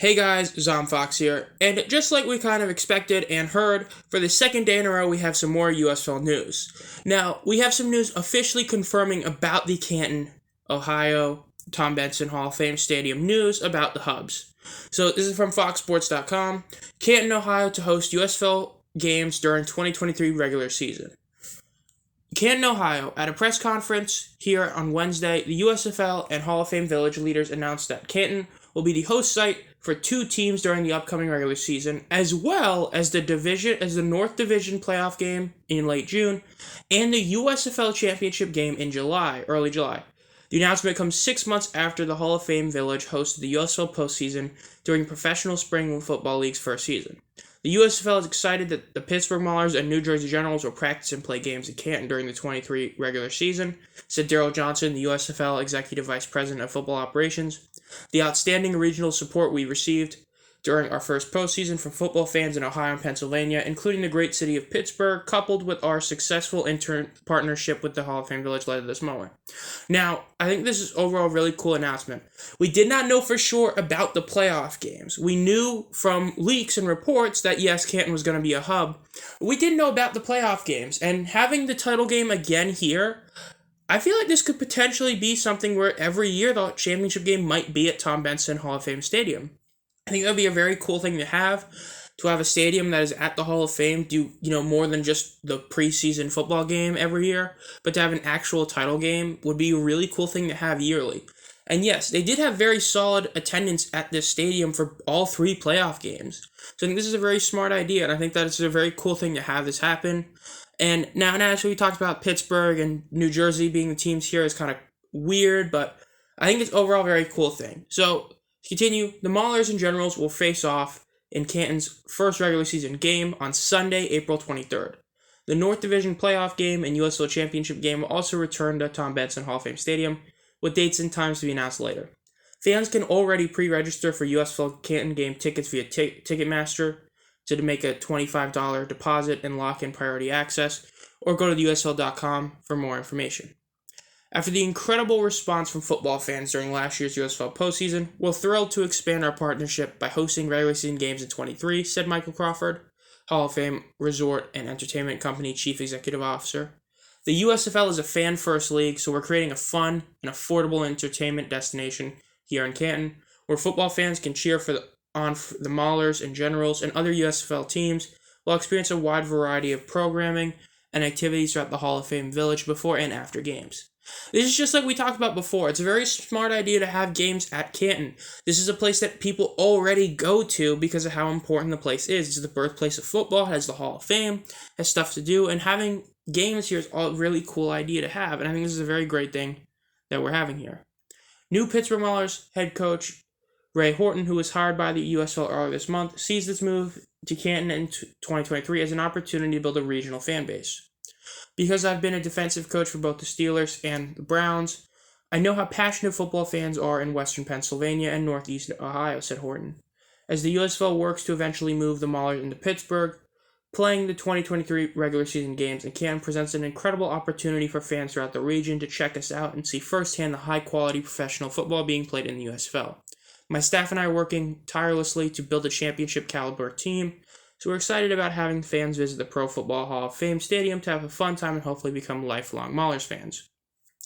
Hey guys, Zom Fox here, and just like we kind of expected and heard, for the second day in a row we have some more USFL news. Now, we have some news officially confirming about the Canton, Ohio, Tom Benson Hall of Fame Stadium news about the hubs. So this is from foxsports.com. Canton, Ohio to host USFL games during 2023 regular season. Canton, Ohio, at a press conference here on Wednesday, the USFL and Hall of Fame Village leaders announced that Canton will be the host site for two teams during the upcoming regular season, as well as the North Division playoff game in late June, and the USFL championship game in early July. The announcement comes 6 months after the Hall of Fame Village hosted the USFL postseason during Professional Spring Football League's first season. The USFL is excited that the Pittsburgh Maulers and New Jersey Generals will practice and play games in Canton during the 23 regular season, said Daryl Johnson, the USFL Executive Vice President of Football Operations. The outstanding regional support we received during our first postseason from football fans in Ohio and Pennsylvania, including the great city of Pittsburgh, coupled with our successful intern partnership with the Hall of Fame Village led to this moment. Now, I think this is overall a really cool announcement. We did not know for sure about the playoff games. We knew from leaks and reports that, yes, Canton was going to be a hub. We didn't know about the playoff games, and having the title game again here, I feel like this could potentially be something where every year the championship game might be at Tom Benson Hall of Fame Stadium. I think that would be a very cool thing to have a stadium that is at the Hall of Fame do, more than just the preseason football game every year, but to have an actual title game would be a really cool thing to have yearly. And yes, they did have very solid attendance at this stadium for all three playoff games. So I think this is a very smart idea, and I think that it's a very cool thing to have this happen. And now naturally we talked about Pittsburgh and New Jersey being the teams here is kind of weird, but I think it's overall a very cool thing. So, to continue, the Maulers and Generals will face off in Canton's first regular season game on Sunday, April 23rd. The North Division playoff game and USFL championship game will also return to Tom Benson Hall of Fame Stadium, with dates and times to be announced later. Fans can already pre-register for USFL Canton game tickets via Ticketmaster to make a $25 deposit and lock in priority access, or go to USFL.com for more information. After the incredible response from football fans during last year's USFL postseason, we're thrilled to expand our partnership by hosting regular season games in 23, said Michael Crawford, Hall of Fame Resort and Entertainment Company Chief Executive Officer. The USFL is a fan-first league, so we're creating a fun and affordable entertainment destination here in Canton, where football fans can cheer on the Maulers and Generals and other USFL teams while experiencing a wide variety of programming and activities throughout the Hall of Fame Village before and after games. This is just like we talked about before. It's a very smart idea to have games at Canton. This is a place that people already go to because of how important the place is. It's the birthplace of football, it has the Hall of Fame, has stuff to do, and having games here is a really cool idea to have, and I think this is a very great thing that we're having here. New Pittsburgh Maulers head coach Ray Horton, who was hired by the USFL earlier this month, sees this move to Canton in 2023 as an opportunity to build a regional fan base. Because I've been a defensive coach for both the Steelers and the Browns, I know how passionate football fans are in western Pennsylvania and northeast Ohio, said Horton. As the USFL works to eventually move the Maulers into Pittsburgh, playing the 2023 regular season games in Canton presents an incredible opportunity for fans throughout the region to check us out and see firsthand the high-quality professional football being played in the USFL. My staff and I are working tirelessly to build a championship-caliber team, so we're excited about having fans visit the Pro Football Hall of Fame Stadium to have a fun time and hopefully become lifelong Maulers fans.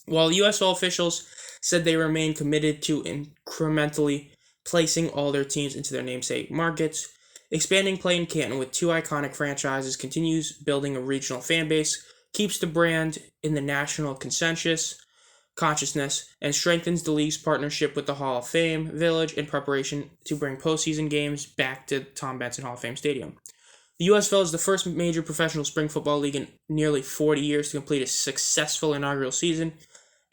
While USFL officials said they remain committed to incrementally placing all their teams into their namesake markets, expanding play in Canton with two iconic franchises continues building a regional fan base, keeps the brand in the national consciousness, and strengthens the league's partnership with the Hall of Fame Village in preparation to bring postseason games back to Tom Benson Hall of Fame Stadium. The USFL is the first major professional spring football league in nearly 40 years to complete a successful inaugural season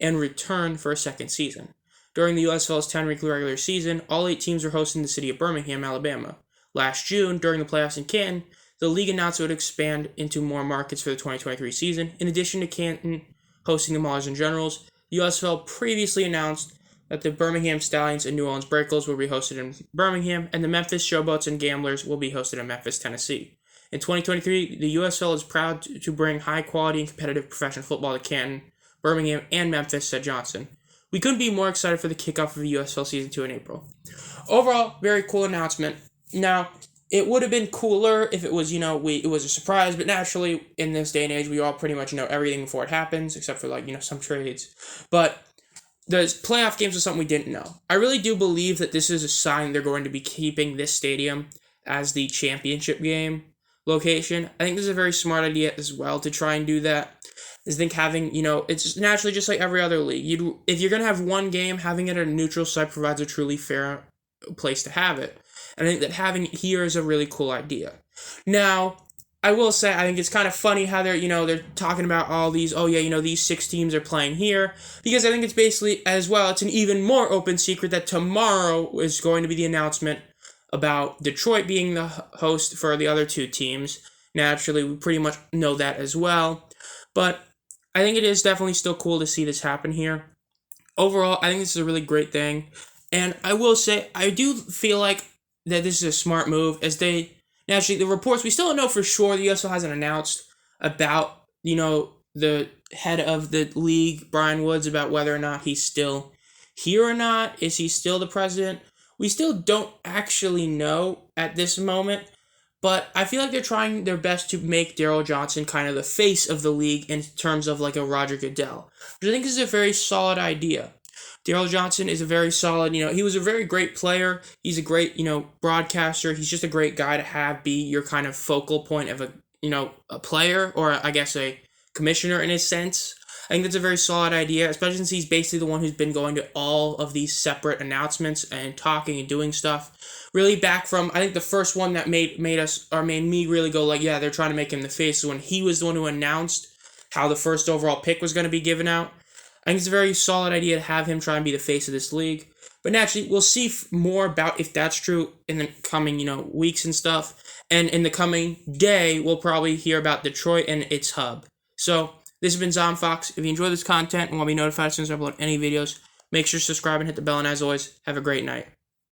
and return for a second season. During the USFL's 10-week regular season, all 8 teams were hosted in the city of Birmingham, Alabama. Last June, during the playoffs in Canton, the league announced it would expand into more markets for the 2023 season. In addition to Canton hosting the Maulers and Generals, the USFL previously announced that the Birmingham Stallions and New Orleans Breakers will be hosted in Birmingham, and the Memphis Showboats and Gamblers will be hosted in Memphis, Tennessee. In 2023, the USFL is proud to bring high-quality and competitive professional football to Canton, Birmingham, and Memphis, said Johnson. we couldn't be more excited for the kickoff of the USFL Season 2 in April. Overall, very cool announcement. Now, it would have been cooler if it was, it was a surprise, but naturally, in this day and age, we all pretty much know everything before it happens, except for, some trades. But the playoff games was something we didn't know. I really do believe that this is a sign they're going to be keeping this stadium as the championship game location. I think this is a very smart idea as well to try and do that. I think having, it's naturally just like every other league. If you're going to have one game, having it at a neutral site provides a truly fair place to have it. And I think that having it here is a really cool idea. Now, I will say, I think it's kind of funny how they're talking about all these, these 6 teams are playing here, because I think it's basically, as well, it's an even more open secret that tomorrow is going to be the announcement about Detroit being the host for the other 2 teams. Naturally, we pretty much know that as well, but I think it is definitely still cool to see this happen here. Overall, I think this is a really great thing, and I will say, I do feel like that this is a smart move, as naturally, the reports, we still don't know for sure. The USFL hasn't announced about, the head of the league, Brian Woods, about whether or not he's still here or not. Is he still the president? We still don't actually know at this moment, but I feel like they're trying their best to make Daryl Johnson kind of the face of the league in terms of like a Roger Goodell, which I think is a very solid idea. Daryl Johnson is a very solid, he was a very great player. He's a great, broadcaster. He's just a great guy to be your kind of focal point of a player, or I guess a commissioner in a sense. I think that's a very solid idea, especially since he's basically the one who's been going to all of these separate announcements and talking and doing stuff. Really back from, I think the first one that made me really go like, yeah, they're trying to make him the face, is when he was the one who announced how the first overall pick was going to be given out. I think it's a very solid idea to have him try and be the face of this league. But naturally, we'll see more about if that's true in the coming, weeks and stuff. And in the coming day, we'll probably hear about Detroit and its hub. So, this has been Zom Fox. If you enjoy this content and want to be notified as soon as I upload any videos, make sure to subscribe and hit the bell. And as always, have a great night.